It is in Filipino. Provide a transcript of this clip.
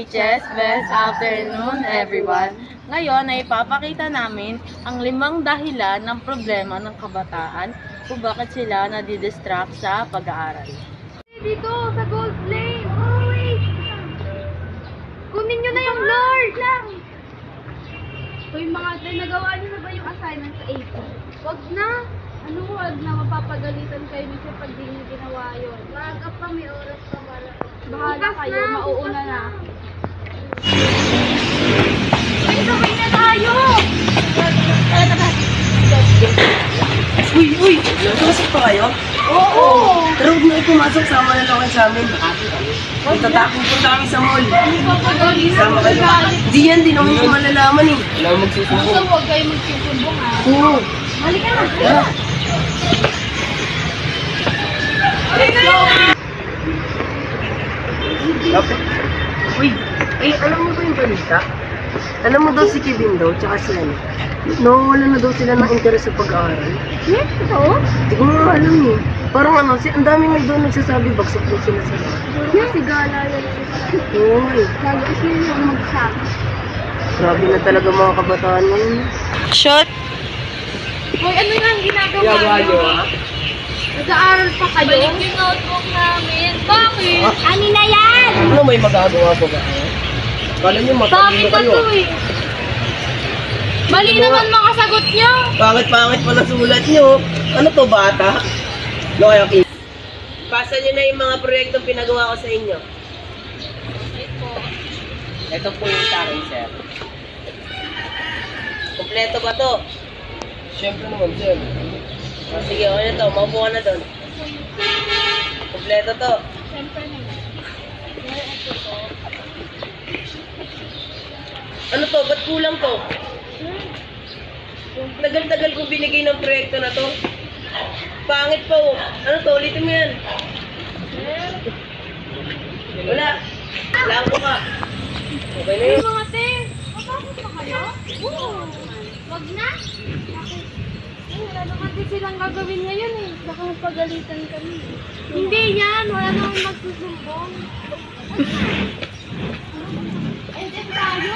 PHS, best afternoon everyone. Ngayon ay ipapakita namin ang 5 dahilan ng problema ng kabataan kung bakit sila nadidistract sa pag-aaral. Dito, sa gold lane. Oh, wait. Kunin nyo na yung Lord lang. Hoy mga tayo, nagawa nyo na ba yung assignment sa AP? Wag na. Ano, wag na, mapapagalitan kayo minsan pag di nyo ginawa yun. Maaga pa, may oras pa para. Bahala kayo, mauuna na. Ay, sabay na tayo! Uy! Nagpasok pa kayo? Oo! Pero huwag na pumasok, sama na lang kayo sa amin. Magtatakong punta kami sa mall. Sama kayo. Di yan, di naman ko malalaman eh. Wala magsusumbong. Basta huwag kayo magsusumbong ha. Oo. Halika na! Tara. Let's go! Uy, alam mo ba yung balita? Alam mo daw si Kevin daw, tsaka si ano, nawawala na daw sila ng interes sa pag-aaral. Yes, ito? Hindi ko nga alam eh. Parang ano, ang daming daw nagsasabi, bagsak daw sila sa lahat. Yes, si Gala yan. Oo eh. Lalo kasi yung magsabi. Grabe na talaga mga kabataan ngayon. Shot! Hoy, ano yung ginagawa nyo? Nag-aaral pa kayo? Balik yung notebook namin. Bakit? Ano na yan? Ano may magagawa ko ba? Kala nyo matalino kayo. Mali naman mga sagot nyo. Pangit-pangit pa na sulat nyo. Ano to, bata? Loyal. Pasa nyo na yung mga proyektong pinagawa ko sa inyo. Ito po yung sa akin, sir. Kompleto ba to? Siyempre naman, sir. Sige, okay na to. Maupo ka na doon. Kompleto to. Siyempre naman. Ano to? Ba't kulang to? Tagal-tagal ko binigay ng proyekto na to. Pangit pa oh. Ano to? Ulitin mo yan. Wala. Wala ko ka. Okay na yun. Mga te, mapapos na kayo? Oo. Wag na. Wala naman din silang gagawin ngayon eh. Baka magpagalitan kami. Hindi yan. Wala naman magsusumbong. Ay, dyan tayo?